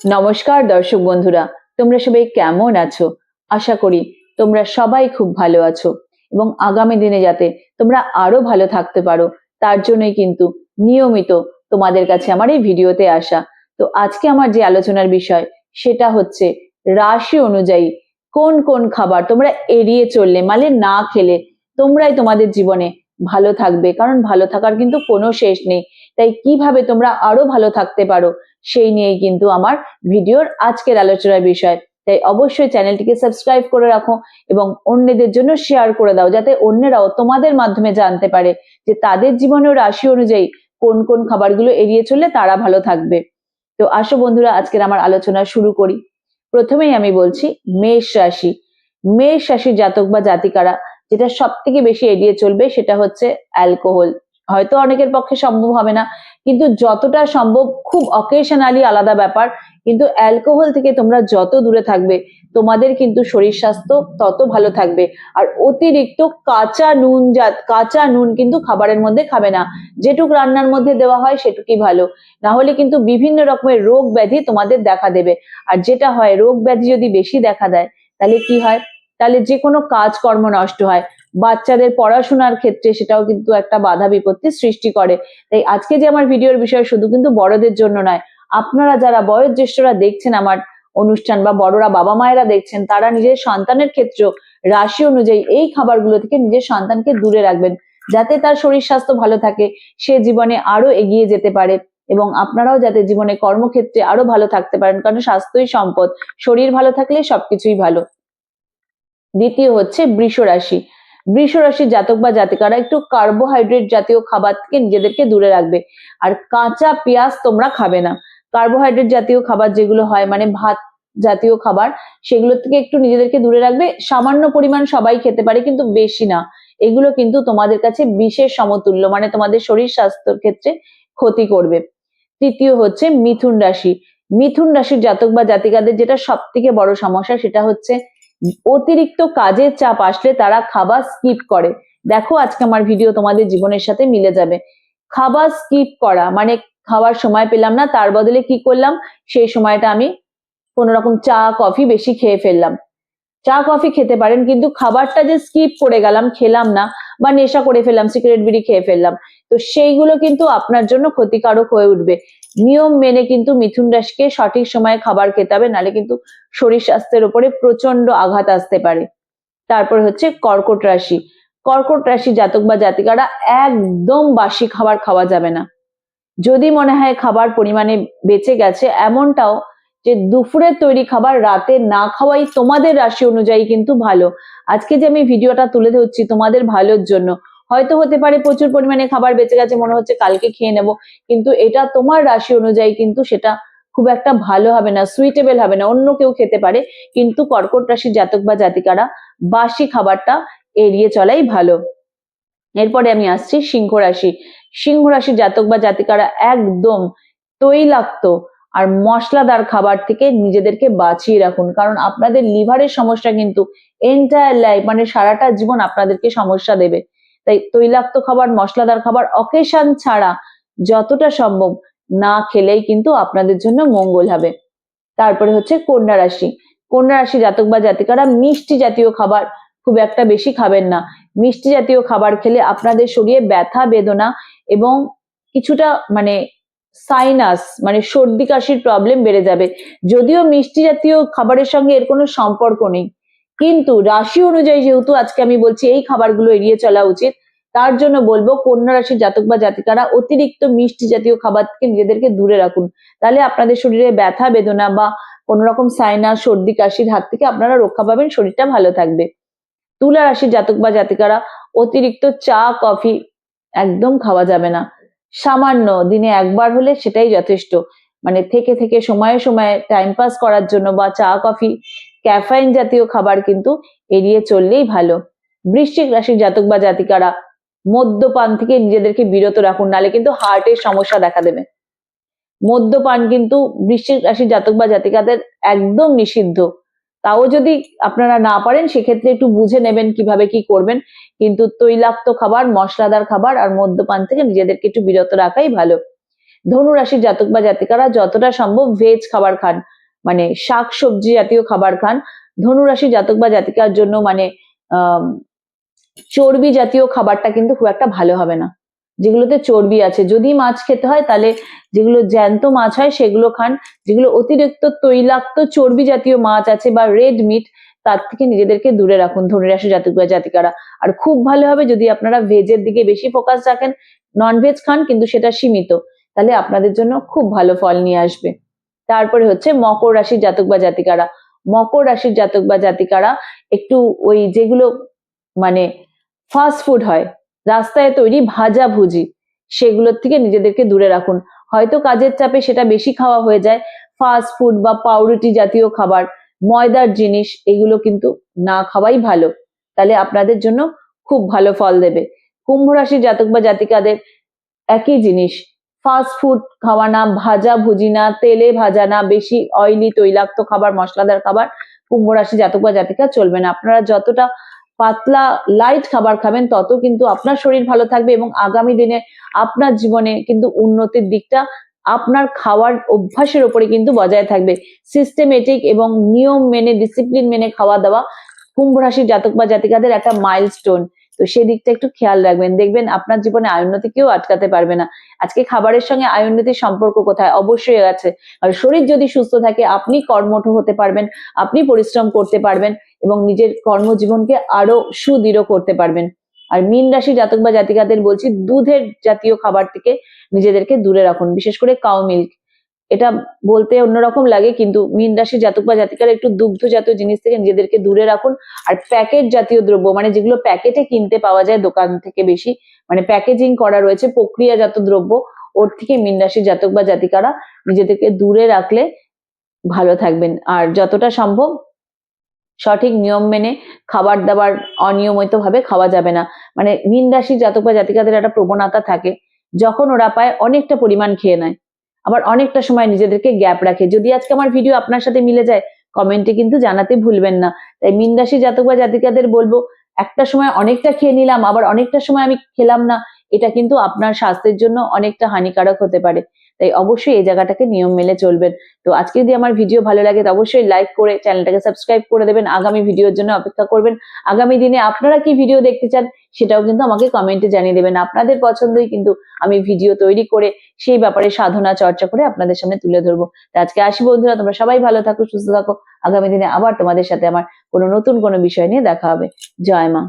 নমস্কার দর্শক বন্ধুরা, তোমরা সবাই কেমন আছো? আশা করি তোমরা সবাই খুব ভালো আছো এবং আগামী দিনে যাতে তোমরা আরো ভালো থাকতে পারো তার জন্যই কিন্তু নিয়মিত তোমাদের কাছে আমার এই ভিডিওতে আসা। তো আজকে আমার যে আলোচনার বিষয় সেটা হচ্ছে রাশি অনুযায়ী কোন কোন খাবার তোমরা এড়িয়ে চললে মানে না খেলে তোমরাই তোমাদের জীবনে ভালো থাকবে, কারণ ভালো থাকার কিন্তু কোনো শেষ নেই। তাই কিভাবে তোমরা আরো ভালো থাকতে পারো সেই নিয়েই কিন্তু আমার ভিডিওর আজকের আলোচনার বিষয়। তাই অবশ্যই চ্যানেলটিকে সাবস্ক্রাইব করে রাখো এবং অন্যদের জন্য শেয়ার করে দাও, যাতে অন্যরাও তোমাদের মাধ্যমে জানতে পারে যে তাদের জীবনের রাশি অনুযায়ী কোন কোন খাবারগুলো এড়িয়ে চললে তারা ভালো থাকবে। তো আসো বন্ধুরা, আজকের আমার আলোচনা শুরু করি। প্রথমেই আমি বলছি মেষ রাশি। মেষ রাশির জাতক বা জাতিকারা যেটা সব থেকে বেশি এড়িয়ে চলবে সেটা হচ্ছে অ্যালকোহল। হয়তো অনেকের পক্ষে সম্ভব হবে না, কিন্তু যতটা সম্ভব, খুব অকেশনালি আলাদা ব্যাপার, কিন্তু অ্যালকোহল থেকে তোমরা যত দূরে থাকবে তোমাদের কিন্তু শরীর স্বাস্থ্য তত ভালো থাকবে। আর অতিরিক্ত কাঁচা নুন কিন্তু খাবারের মধ্যে খাবে না। যেটুক রান্নার মধ্যে দেওয়া হয় সেটুকুই ভালো, না হলে কিন্তু বিভিন্ন রকমের রোগ ব্যাধি তোমাদের দেখা দেবে। আর যেটা হয়, রোগ ব্যাধি যদি বেশি দেখা দেয় তাহলে কি হয়, তাহলে যে কোনো কাজকর্ম নষ্ট হয়। বাচ্চাদের পড়াশোনার ক্ষেত্রে সেটাও কিন্তু একটা বাধা বিপত্তির সৃষ্টি করে। তাই আজকে যে আমার ভিডিওর বিষয় শুধু কিন্তু বড়দের জন্য নয়, আপনারা যারা বয়োজ্যেষ্ঠরা দেখছেন আমার অনুষ্ঠান বা বড়রা বাবা মায়েরা দেখছেন, তারা নিজের সন্তানের ক্ষেত্রেও রাশি অনুযায়ী এই খাবারগুলো থেকে নিজের সন্তানকে দূরে রাখবেন, যাতে তার শরীর স্বাস্থ্য ভালো থাকে, সে জীবনে আরো এগিয়ে যেতে পারে এবং আপনারাও যাতে জীবনে কর্মক্ষেত্রে আরো ভালো থাকতে পারেন, কারণ স্বাস্থ্যই সম্পদ, শরীর ভালো থাকলে সবকিছুই ভালো। দ্বিতীয় হচ্ছে বৃষ রাশি। বৃষ রাশির জাতক বা জাতিকারা একটু কার্বোহাইড্রেট জাতীয় খাবার থেকে নিজেদেরকে দূরে রাখবে। আর কাঁচা পেঁয়াজ তোমরা খাবে না। কার্বোহাইড্রেট জাতীয় খাবার যেগুলো হয় মানে ভাত জাতীয় খাবার, সেগুলো থেকে একটু নিজেদেরকে দূরে রাখবে। সামান্য পরিমাণ সবাই খেতে পারে, কিন্তু বেশি না। এগুলো কিন্তু তোমাদের কাছে বিষের সমতুল্য, মানে তোমাদের শরীর স্বাস্থ্যের ক্ষেত্রে ক্ষতি করবে। তৃতীয় হচ্ছে মিথুন রাশি। মিথুন রাশির জাতক বা জাতিকাদের যেটা সব থেকে বড় সমস্যা সেটা হচ্ছে অতিরিক্ত কাজের চাপ আসলে তারা খাবার স্কিপ করে। দেখো আজকে আমার ভিডিও তোমাদের জীবনের সাথে মিলে যাবে। খাবার স্কিপ করা মানে খাওয়ার সময় পেলাম না, তার বদলে কি করলাম, সেই সময়টা আমি কোন রকম চা কফি বেশি খেয়ে ফেললাম। চা কফি খেতে পারেন, কিন্তু খাবারটা যে স্কিপ করে গেলাম, খেলাম না, বা নেশা করে ফেললাম, সিগারেট বিড়ি খেয়ে ফেললাম, তো সেইগুলো কিন্তু আপনার জন্য ক্ষতিকারক হয়ে উঠবে। নিয়ম মেনে কিন্তু মিথুন রাশিকে সঠিক সময়ে খাবার খেতে হবে, নাহলে কিন্তু শরীর স্বাস্থ্যের উপরে প্রচন্ড আঘাত আসতে পারে। তারপর হচ্ছে কর্কট রাশি। কর্কট রাশি জাতক বা জাতিকারা একদম বাসি খাবার খাওয়া যাবে না। যদি মনে হয় খাবার পরিমাণে বেঁচে গেছে, এমনটাও যে দুপুরের তৈরি খাবার রাতে না খাওয়াই তোমাদের রাশি অনুযায়ী কিন্তু ভালো। আজকে যে আমি ভিডিওটা তুলে ধরছি তোমাদের ভালোর জন্য। হয়তো হতে পারে প্রচুর পরিমাণে খাবার বেঁচে গেছে, মনে হচ্ছে কালকে খেয়ে নেব, কিন্তু এটা তোমার রাশি অনুযায়ী কিন্তু সেটা খুব একটা ভালো হবে না, সুইটেবল হবে না। অন্য কেউ খেতে পারে, কিন্তু কর্কট রাশির জাতক বা জাতিকারা বাসি খাবারটা এড়িয়ে চলাই ভালো। এরপরে আমি আসছি সিংহ রাশি। সিংহ রাশির জাতক বা জাতিকারা একদম তৈলাক্ত আর মশলাদার খাবার থেকে নিজেদেরকে বাঁচিয়ে রাখুন, কারণ আপনাদের লিভারের সমস্যা কিন্তু এন্টায়ার লাইফ মানে সারাটা জীবন আপনাদেরকে সমস্যা দেবে। তাই তৈলাক্ত খাবার, মশলাদার খাবার অকেশন ছাড়া যতটা সম্ভব না খেলেই কিন্তু আপনাদের জন্য মঙ্গল হবে। তারপরে হচ্ছে কন্যা রাশি। কন্যা রাশি জাতক বা জাতিকারা মিষ্টি জাতীয় খাবার খুব একটা বেশি খাবেন না। মিষ্টি জাতীয় খাবার খেলে আপনাদের শরীরে ব্যথা বেদনা এবং কিছুটা মানে সাইনাস মানে সর্দি কাশির প্রবলেম বেড়ে যাবে। যদিও মিষ্টি জাতীয় খাবারের সঙ্গে এর কোনো সম্পর্ক নেই, কিন্তু রাশি অনুযায়ী যেহেতু আজকে আমি বলছি এই খাবারগুলো এড়িয়ে চলা উচিত, তার জন্য বলবো কন্যা রাশির জাতক বা জাতিকারা অতিরিক্ত মিষ্টি জাতীয় খাবার থেকে নিজেদেরকে দূরে রাখুন। তাহলে আপনাদের শরীরে ব্যথা বেদনা বা কোন রকম সাইনাস সর্দি কাশির হাত থেকে আপনারা রক্ষা পাবেন, শরীরটা ভালো থাকবে। তুলা রাশির জাতক বা জাতিকারা অতিরিক্ত চা কফি একদম খাওয়া যাবে না। সামান্য দিনে একবার হলে সেটাই যথেষ্ট। মানে থেকে থেকে সময়ে সময়ে টাইম পাস করার জন্য বা চা কফি ক্যাফাইন জাতীয় খাবার কিন্তু এড়িয়ে চললেই ভালো। বৃশ্চিক রাশির জাতক বা জাতিকারা মদ্যপান থেকে নিজেদেরকে বিরত রাখুন, নাহলে কিন্তু হার্টের সমস্যা দেখা দেবে। মদ্যপান কিন্তু বৃশ্চিক রাশির জাতক বা জাতিকাদের একদম নিষিদ্ধ। তাও যদি আপনারা না পারেন সেক্ষেত্রে একটু বুঝে নেবেন কিভাবে কি করবেন, কিন্তু তৈলাক্ত খাবার, মশলাদার খাবার আর মদ্যপান থেকে নিজেদেরকে একটু বিরত রাখাই ভালো। ধনু রাশির জাতক বা জাতিকারা যতটা সম্ভব ভেজ খাবার খান। মানে শাক সবজি জাতীয় খাবার খান। ধনুরাশি জাতক বা জাতিকার জন্য মানে চর্বি জাতীয় খাবারটা কিন্তু খুব একটা ভালো হবে না। যেগুলোতে চর্বি আছে, যদি মাছ খেতে হয় তাহলে যেগুলো জ্যান্ত মাছ হয় সেগুলো খান। যেগুলো অতিরিক্ত তৈলাক্ত চর্বি জাতীয় মাছ আছে বা রেড মিট, তার থেকে নিজেদেরকে দূরে রাখুন ধনুরাশি জাতক বা জাতিকারা। আর খুব ভালো হবে যদি আপনারা ভেজের দিকে বেশি ফোকাস রাখেন, নন ভেজ খান কিন্তু সেটা সীমিত, তাহলে আপনাদের জন্য খুব ভালো ফল নিয়ে আসবে। তারপরে হচ্ছে মকর রাশির জাতক বা জাতিকারা। মকর রাশির জাতক বা জাতিকারা একটু ওই যেগুলো মানে ফাস্ট ফুড হয়, রাস্তায় তৈরি ভাজা ভুজি, সেগুলোর থেকে নিজেদেরকে দূরে রাখুন। হয়তো কাজের চাপে সেটা বেশি খাওয়া হয়ে যায়। ফাস্ট ফুড বা পাউরুটি জাতীয় খাবার, ময়দার জিনিস, এগুলো কিন্তু না খাওয়াই ভালো, তাহলে আপনাদের জন্য খুব ভালো ফল দেবে। কুম্ভ রাশির জাতক বা জাতিকাদের একই জিনিস, ফাস্ট ফুড খাওয়া না, ভাজা ভুজি না, তেলে ভাজা না, বেশি অয়েলি তৈলাক্ত খাবার, মশলাদার খাবার কুম্ভ রাশি জাতক বা জাতিকা চলবে না। আপনারা যতটা পাতলা লাইট খাবার খাবেন তত কিন্তু আপনার শরীর ভালো থাকবে এবং আগামী দিনে আপনার জীবনে কিন্তু উন্নতির দিকটা আপনার খাওয়ার অভ্যাসের উপরে কিন্তু বজায় থাকবে। সিস্টেমেটিক এবং নিয়ম মেনে, ডিসিপ্লিন মেনে খাওয়া দাওয়া কুম্ভ রাশির জাতক বা জাতিকাদের একটা মাইলস্টোন। তো সেই দিকটা একটু খেয়াল রাখবেন, দেখবেন আপনার জীবনে আয়োন্নতি কেউ আটকাতে পারবে না। আজকে খাবারের সঙ্গে আয়োন্নতির সম্পর্ক কোথায়? অবশ্যই আছে। আর শরীর যদি সুস্থ থাকে আপনি কর্মঠ হতে পারবেন, আপনি পরিশ্রম করতে পারবেন এবং নিজের কর্মজীবনকে আরো সুদৃঢ় করতে পারবেন। আর মীন রাশি জাতক বা জাতিকাদের বলছি, দুধের জাতীয় খাবার থেকে নিজেদেরকে দূরে রাখুন, বিশেষ করে কাউ মিল্ক। এটা বলতে অন্যরকম লাগে কিন্তু মীন রাশি জাতক বা জাতিকারা একটু দুগ্ধ জাতীয় জিনিস থেকে নিজেদেরকে দূরে রাখুন। আর প্যাকেট জাতীয় দ্রব্য, মানে যেগুলো প্যাকেটে কিনতে পাওয়া যায় দোকান থেকে বেশি, মানে প্যাকেজিং করা রয়েছে প্রক্রিয়াজাত দ্রব্য, ওর থেকে মীন রাশি জাতক বা জাতিকারা নিজেদেরকে দূরে রাখলে ভালো থাকবেন। আর যতটা সম্ভব সঠিক নিয়ম মেনে খাবার দাবার অনিয়মিত ভাবে খাওয়া যাবে না। মানে মীন রাশির জাতক বা জাতিকাদের একটা প্রবণতা থাকে, যখন ওরা পায় অনেকটা পরিমাণ খেয়ে নেয়, আবার অনেকটা সময় নিজেদেরকে গ্যাপ রাখে। যদি আজকে আমার ভিডিও আপনার সাথে মিলে যায় কমেন্টে কিন্তু জানাতে ভুলবেন না। তাই মীন রাশি জাতক বা জাতিকাদের বলবো, একটা সময় অনেকটা খেয়ে নিলাম আবার অনেকটা সময় আমি খেলাম না, এটা কিন্তু আপনার স্বাস্থ্যের জন্য অনেকটা হানিকারক হতে পারে। তাই অবশ্যই এই জায়গাটাকে নিয়ম মেনে চলবেন। তো আজকে যদি আমার ভিডিও ভালো লাগে তো অবশ্যই লাইক করে চ্যানেলটাকে সাবস্ক্রাইব করে দেবেন, আগামী ভিডিওর জন্য অপেক্ষা করবেন। আগামী দিনে আপনারা কি ভিডিও দেখতে চান সেটাও কিন্তু আমাকে কমেন্টে জানিয়ে দেবেন। আপনাদের পছন্দই কিন্তু আমি ভিডিও তৈরি করে সেই ব্যাপারে সাধনা চর্চা করে আপনাদের সামনে তুলে ধরবো। তো আজকে আসি বন্ধুরা, তোমরা সবাই ভালো থাকো, সুস্থ থাকো। আগামী দিনে আবার তোমাদের সাথে আমার কোনো নতুন কোনো বিষয় নিয়ে দেখা হবে। জয় মা।